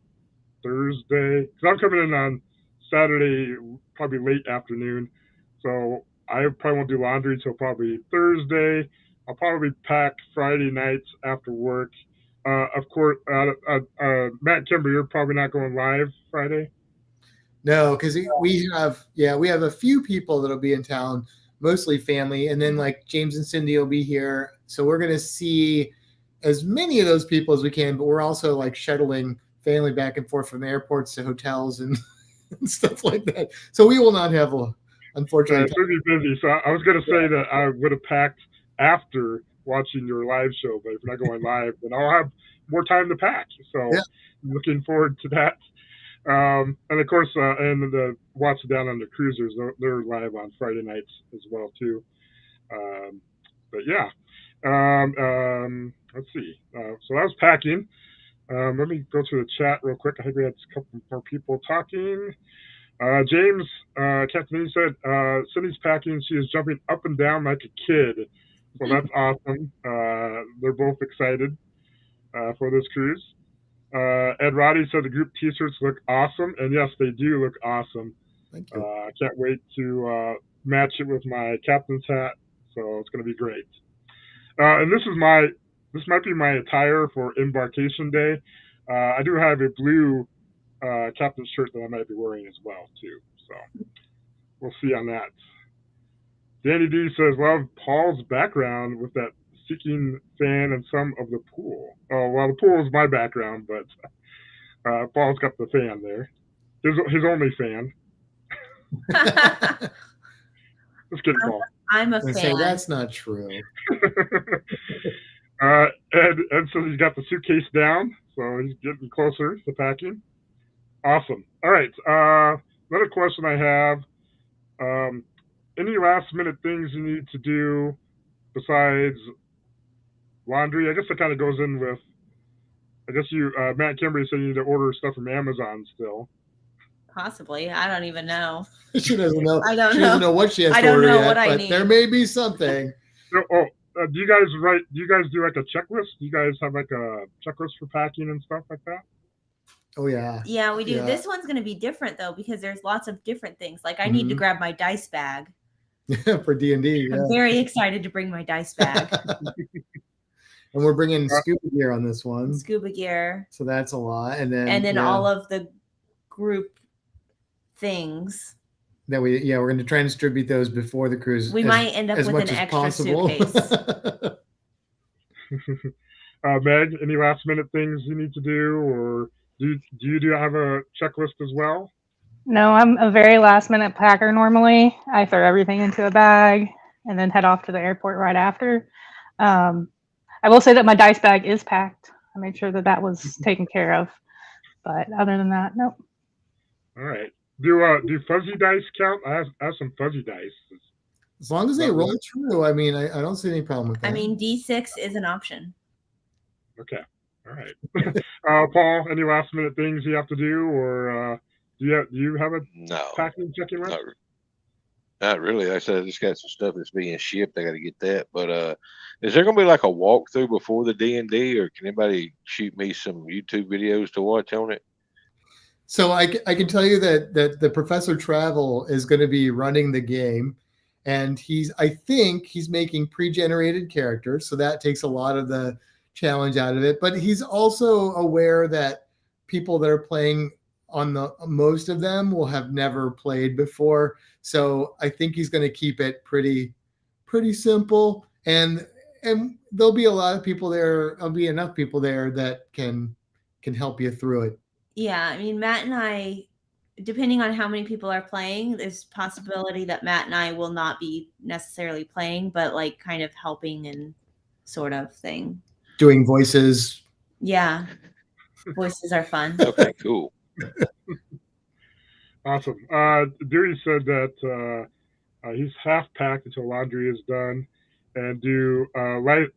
Thursday. Because I'm coming in on Saturday, probably late afternoon. So I probably won't do laundry until probably Thursday. I'll probably pack Friday nights after work. Of course, Matt Kimber, you're probably not going live Friday. No, because we have a few people that'll be in town, mostly family, and then like James and Cindy will be here. So we're gonna see as many of those people as we can, but we're also like shuttling family back and forth from the airports to hotels and, and stuff like that. So we will not have unfortunately. It's going to be busy. So I was going to say that I would have packed after watching your live show, but if you're not going live, then I'll have more time to pack. So Yeah. I'm looking forward to that. And of course, and the Watch It Down on the Cruisers, they're live on Friday nights as well too. But yeah, let's see. So I was packing. Let me go to the chat real quick. I think we had a couple more people talking. James, Captain E said, Cindy's packing. She is jumping up and down like a kid. So that's awesome. They're both excited for this cruise. Ed Roddy said the group t-shirts look awesome. And yes, they do look awesome. Thank you. I can't wait to match it with my captain's hat. So it's going to be great. And this might be my attire for embarkation day. I do have a blue captain's shirt that I might be wearing as well too. So we'll see on that. Danny D says, love Paul's background with that seeking fan and some of the pool. Oh, well, the pool is my background, but Paul's got the fan there. His only fan. Just kidding, Paul. I'm a I fan. say that's not true. And so he's got the suitcase down, so he's getting closer to packing. Awesome. All right. Another question I have. Any last minute things you need to do besides laundry? I guess that kind of goes in with, I guess Matt Kimber said you need to order stuff from Amazon still. Possibly. I don't even know. She doesn't know. I don't she know. doesn't know what she has I to don't order know yet, what I but need. there may be something. So, do you guys do like a checklist? Do you guys have like a checklist for packing and stuff like that? Oh yeah. Yeah, we do. Yeah. This one's going to be different though, because there's lots of different things. Like I need to grab my dice bag. For D&D. Yeah. I'm very excited to bring my dice bag. And we're bringing scuba gear on this one. Scuba gear. So that's a lot. And then yeah. All of the group things. That we're going to try and distribute those before the cruise. We might end up with an extra suitcase. Meg, any last minute things you need to do, or do you have a checklist as well? No, I'm a very last minute packer normally. I throw everything into a bag and then head off to the airport right after. I will say that my dice bag is packed. I made sure that was taken care of. But other than that, nope. All right. Do fuzzy dice count? I have some fuzzy dice. As long as they roll true, I mean, I don't see any problem with that. I mean, D6 is an option. Okay. All right. Paul, any last minute things you have to do, or do you have a packing checking list? Not really. Like I said, I just got some stuff that's being shipped. I got to get that. But is there going to be like a walkthrough before the D&D, or can anybody shoot me some YouTube videos to watch on it? So I can tell you that the Professor Travel is going to be running the game, and I think he's making pre-generated characters, so that takes a lot of the challenge out of it. But he's also aware that people that are playing on most of them will have never played before, so I think he's going to keep it pretty simple, and there'll be a lot of people there. There'll be enough people there that can help you through it. Yeah, I mean, Matt and I, depending on how many people are playing, there's possibility that Matt and I will not be necessarily playing, but like kind of helping and sort of thing. Doing voices. Yeah. Voices are fun. Okay, cool. Awesome. Dewey said that he's half packed until laundry is done, and do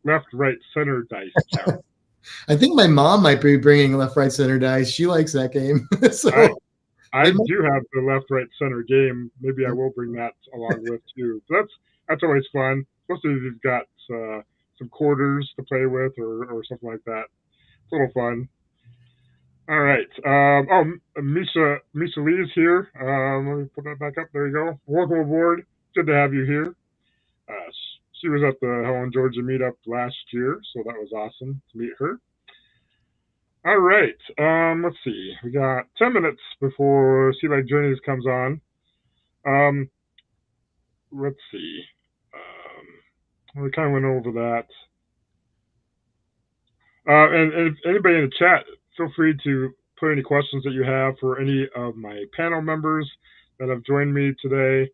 left, right, center dice count. I think my mom might be bringing left, right, center dice. She likes that game. So I do have the left, right, center game. Maybe I will bring that along with too. So that's always fun, especially if you've got some quarters to play with or something like that. It's a little fun. All right. Misha Lee is here. Let me put that back up. There you go. Welcome aboard. Good to have you here. She was at the Helen, Georgia meetup last year, so that was awesome to meet her. All right. Let's see. We got 10 minutes before Sea Life Journeys comes on. Let's see. We kind of went over that. And if anybody in the chat, feel free to put any questions that you have for any of my panel members that have joined me today.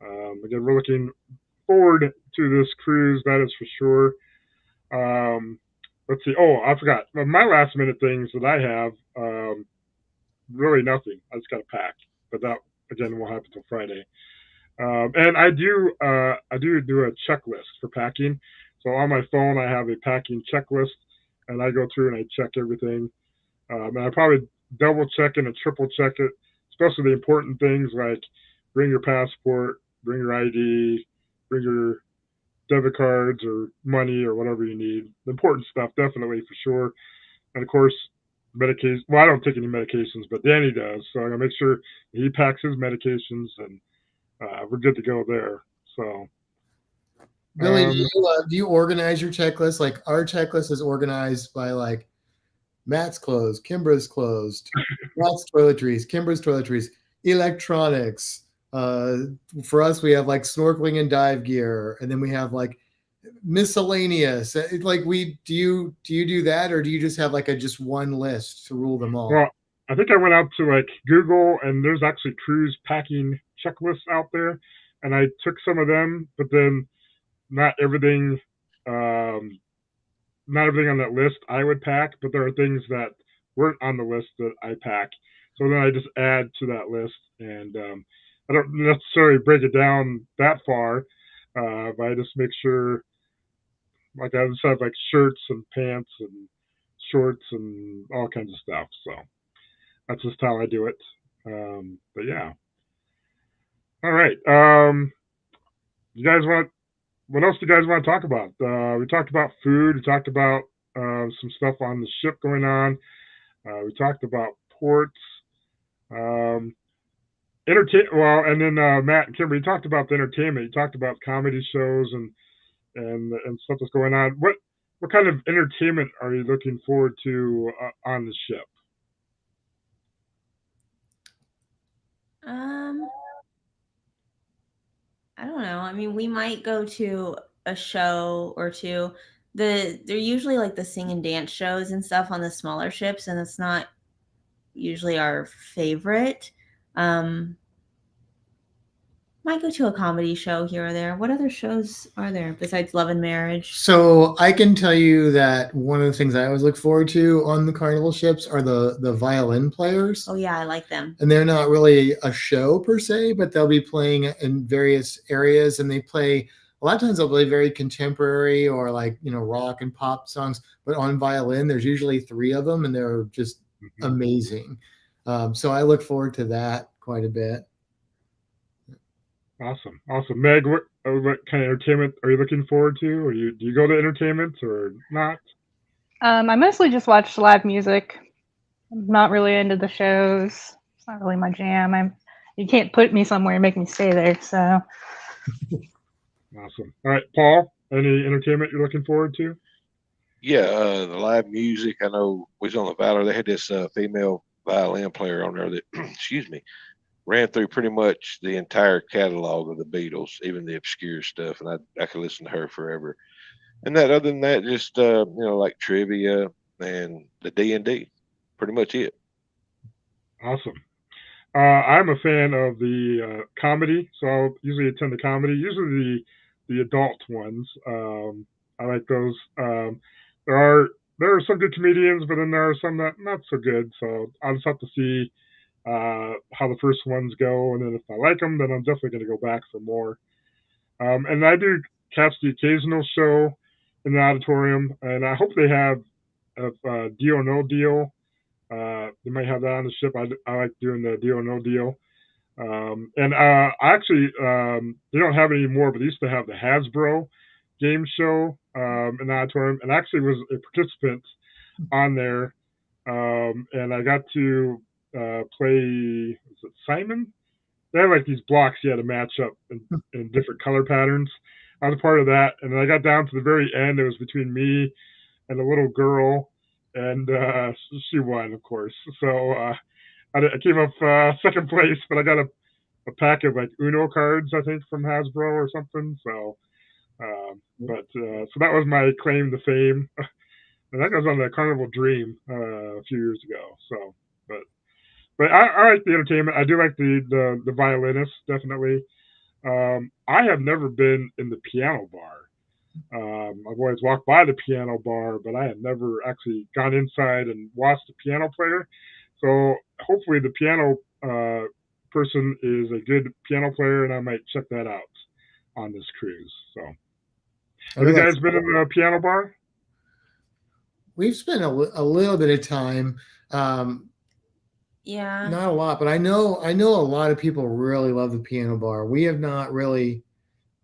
Again, we're looking forward to this cruise, that is for sure. Let's see. Oh, I forgot. My last minute things that I have, really nothing. I just got to pack, but that again will happen until Friday. And I do a checklist for packing. So on my phone, I have a packing checklist, and I go through and I check everything. And I probably double check and triple check it, especially the important things like bring your passport, bring your ID, bring your debit cards or money or whatever you need. The important stuff, definitely, for sure. And of course, medications. Well, I don't take any medications, but Danny does. So I'm going to make sure he packs his medications, and we're good to go there. So, Billy, do you organize your checklist? Like our checklist is organized by like Matt's closed, Kimbra's closed, Matt's toiletries, Kimbra's toiletries, electronics. For us, we have like snorkeling and dive gear, and then we have like miscellaneous. Like do you do that, or do you just have like just one list to rule them all? Well, I think I went out to like Google, and there's actually cruise packing checklists out there, and I took some of them, but then not everything on that list I would pack, but there are things that weren't on the list that I pack. So then I just add to that list, and I don't necessarily break it down that far, but I just make sure, like I just have like shirts and pants and shorts and all kinds of stuff. So that's just how I do it. But yeah. All right. What else do you guys want to talk about? We talked about food. We talked about some stuff on the ship going on. We talked about ports. And then Matt and Kimber, you talked about the entertainment. You talked about comedy shows and stuff that's going on. what kind of entertainment are you looking forward to on the ship? I don't know. I mean, we might go to a show or two. They're usually like the sing and dance shows and stuff on the smaller ships, and it's not usually our favorite. Might go to a comedy show here or there. What other shows are there besides Love and Marriage? So I can tell you that one of the things I always look forward to on the Carnival ships are the violin players. Oh yeah, I like them. And they're not really a show per se, but they'll be playing in various areas, and they play a lot of times they'll play very contemporary or like, rock and pop songs, but on violin, there's usually 3 of them and they're just amazing. So I look forward to that quite a bit. Awesome. Meg, what kind of entertainment are you looking forward to? Or do you go to entertainment or not? I mostly just watch live music. I'm not really into the shows. It's not really my jam. You can't put me somewhere and make me stay there. So. Awesome. All right, Paul, any entertainment you're looking forward to? Yeah, the live music. I know we was on the Valor. They had this female violin player on there that, excuse me, ran through pretty much the entire catalog of the Beatles, even the obscure stuff, and I could listen to her forever. And that, other than that, just like trivia and the D&D, pretty much it. Awesome. I'm a fan of the comedy, so I'll usually attend the comedy. Usually the adult ones. I like those. There are some good comedians, but then there are some that not so good. So I'll just have to see how the first ones go, and then if I like them, then I'm definitely going to go back for more. And I do catch the occasional show in the auditorium, and I hope they have Deal or No Deal. They might have that on the ship. I like doing the Deal or No Deal. And actually, they don't have it anymore, but they used to have the Hasbro game show in the auditorium, and actually was a participant on there. And I got to play, was it Simon? They had like these blocks you had to match up in different color patterns. I was a part of that, and then I got down to the very end. It was between me and a little girl, and she won, of course. So I came up second place, but I got a pack of like Uno cards, I think, from Hasbro or something. So, so that was my claim to fame. And that goes on the Carnival Dream a few years ago. So, but I like the entertainment. I do like the violinist, definitely. I have never been in the piano bar. I've always walked by the piano bar, but I have never actually gone inside and watched the piano player. So hopefully the piano person is a good piano player, and I might check that out on this cruise. So, have you guys been in the piano bar? We've spent a little bit of time. Yeah. Not a lot, but I know a lot of people really love the piano bar. We have not really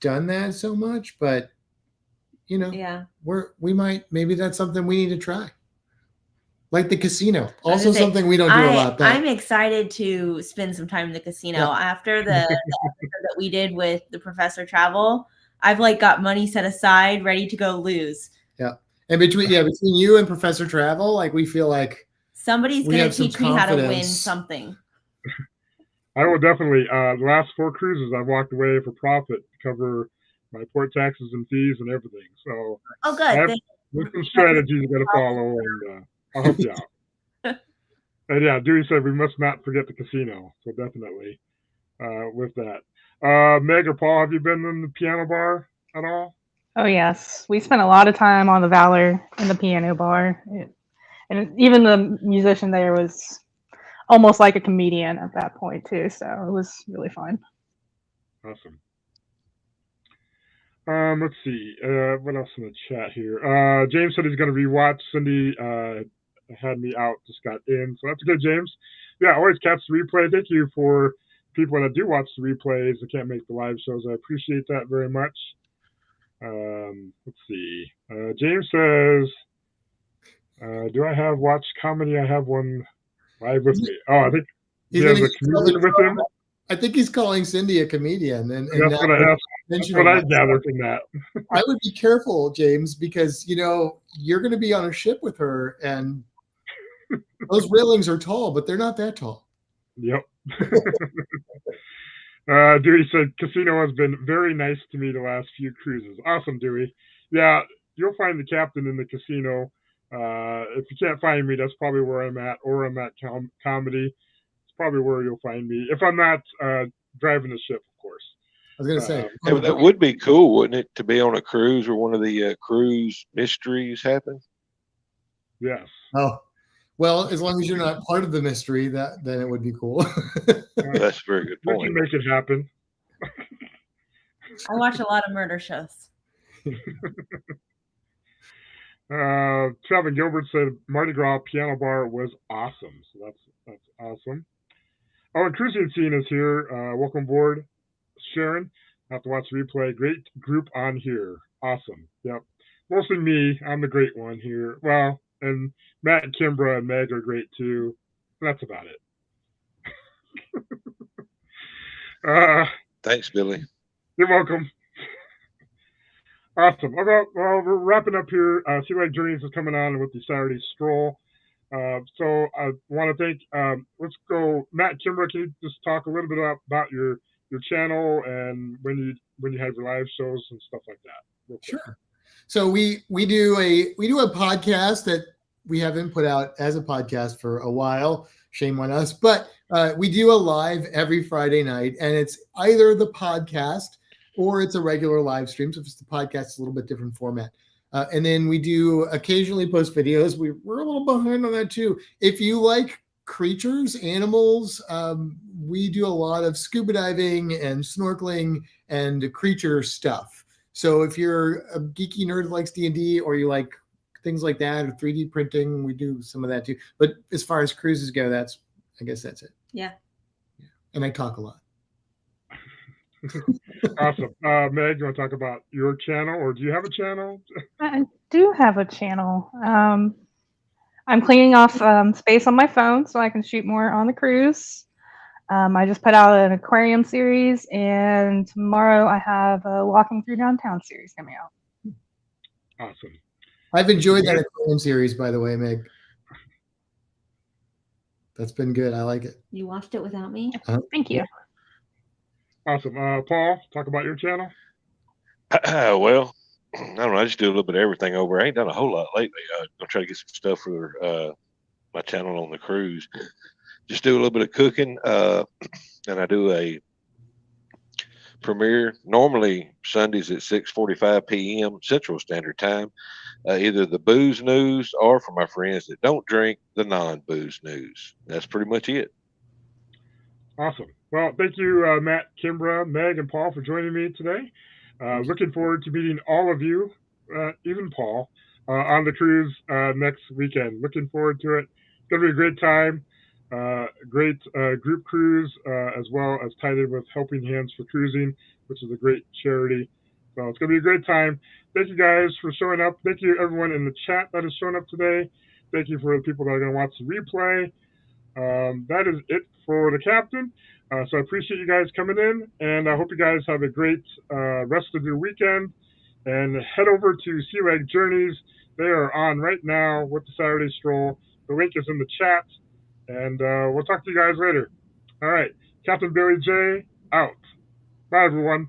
done that so much, but yeah, we might, maybe that's something we need to try. Like the casino, also something we don't do a lot. I'm excited to spend some time in the casino after the episode that we did with the Professor Travel. I've like got money set aside, ready to go lose. Yeah, and between you and Professor Travel, like we feel like somebody's going to teach me how to win something. I will definitely. The last 4 cruises, I've walked away for profit to cover my port taxes and fees and everything. So, oh, good. There's some strategies you got to follow, and I'll help you out. And yeah, Dewey said we must not forget the casino. So definitely with that. Meg or Paul, have you been in the piano bar at all? Oh yes, we spent a lot of time on the Valor in the piano bar. And even the musician there was almost like a comedian at that point too. So it was really fun. Awesome. Let's see. What else in the chat here? James said he's going to rewatch. Cindy had me out, just got in. So that's good, James. Yeah, always catch the replay. Thank you for people that do watch the replays that can't make the live shows. I appreciate that very much. Let's see. James says, do I have watch comedy? I have one live with me. Oh, I think he has a comedian with him. I think he's calling Cindy a comedian. And that's what I asked. That's what I gather from that. I would be careful, James, because you're going to be on a ship with her, and those railings are tall, but they're not that tall. Yep. Dewey said, casino has been very nice to me the last few cruises. Awesome, Dewey. Yeah, you'll find the captain in the casino. If you can't find me, that's probably where I'm at, or I'm at comedy. It's probably where you'll find me. If I'm not driving the ship, of course. I was going to say. Yeah, but that would be cool, wouldn't it, to be on a cruise where one of the cruise mysteries happen? Yes. Oh, well, as long as you're not part of the mystery, then it would be cool. That's a very good We point. can make it happen. I watch a lot of murder shows. Trevor Gilbert said Mardi Gras piano bar was awesome. So that's awesome. Oh, and Cruising Scene is here. Welcome aboard, Sharon. Have to watch the replay. Great group on here. Awesome. Yep. Mostly me. I'm the great one here. Well, and Matt and Kimbra and Meg are great too. That's about it. Thanks, Billy. You're welcome. Awesome. Well, we're wrapping up here. Sea Life Journeys is coming on with the Saturday Stroll. So I want to thank. Let's go, Matt and Kimbra. Can you just talk a little bit about your channel and when you have your live shows and stuff like that? Sure. So we do a podcast that we haven't put out as a podcast for a while. Shame on us, but we do a live every Friday night, and it's either the podcast or it's a regular live stream. So if it's the podcast, it's a little bit different format. And then we do occasionally post videos. We're a little behind on that too. If you like creatures, animals, we do a lot of scuba diving and snorkeling and creature stuff. So if you're a geeky nerd that likes D&D, or you like things like that, or 3D printing, we do some of that too. But as far as cruises go, I guess that's it. Yeah. And I talk a lot. Awesome. Meg, you want to talk about your channel, or do you have a channel? I do have a channel. I'm cleaning off space on my phone so I can shoot more on the cruise. I just put out an aquarium series, and tomorrow I have a walking through downtown series coming out. Awesome. I've enjoyed that aquarium series, by the way, Meg. That's been good. I like it. You watched it without me? Thank you. Awesome. Paul, talk about your channel. Well, I don't know. I just do a little bit of everything over. I ain't done a whole lot lately. I'm trying to get some stuff for my channel on the cruise. Just do a little bit of cooking, and I do a premiere normally Sundays at 6:45 p.m. Central Standard Time. Either the booze news, or for my friends that don't drink, the non-booze news. That's pretty much it. Awesome. Well, thank you, Matt, Kimbra, Meg, and Paul for joining me today. Looking forward to meeting all of you, even Paul, on the cruise next weekend. Looking forward to it. It's going to be a great time. Great group cruise, as well as tied in with Helping Hands for Cruising, which is a great charity. So it's going to be a great time. Thank you guys for showing up. Thank you, everyone in the chat that has shown up today. Thank you for the people that are going to watch the replay. That is it for the captain. So I appreciate you guys coming in, and I hope you guys have a great rest of your weekend. And head over to Sea Leg Journeys. They are on right now with the Saturday Stroll. The link is in the chat, and we'll talk to you guys later. All right, Captain Billy J out. Bye, everyone.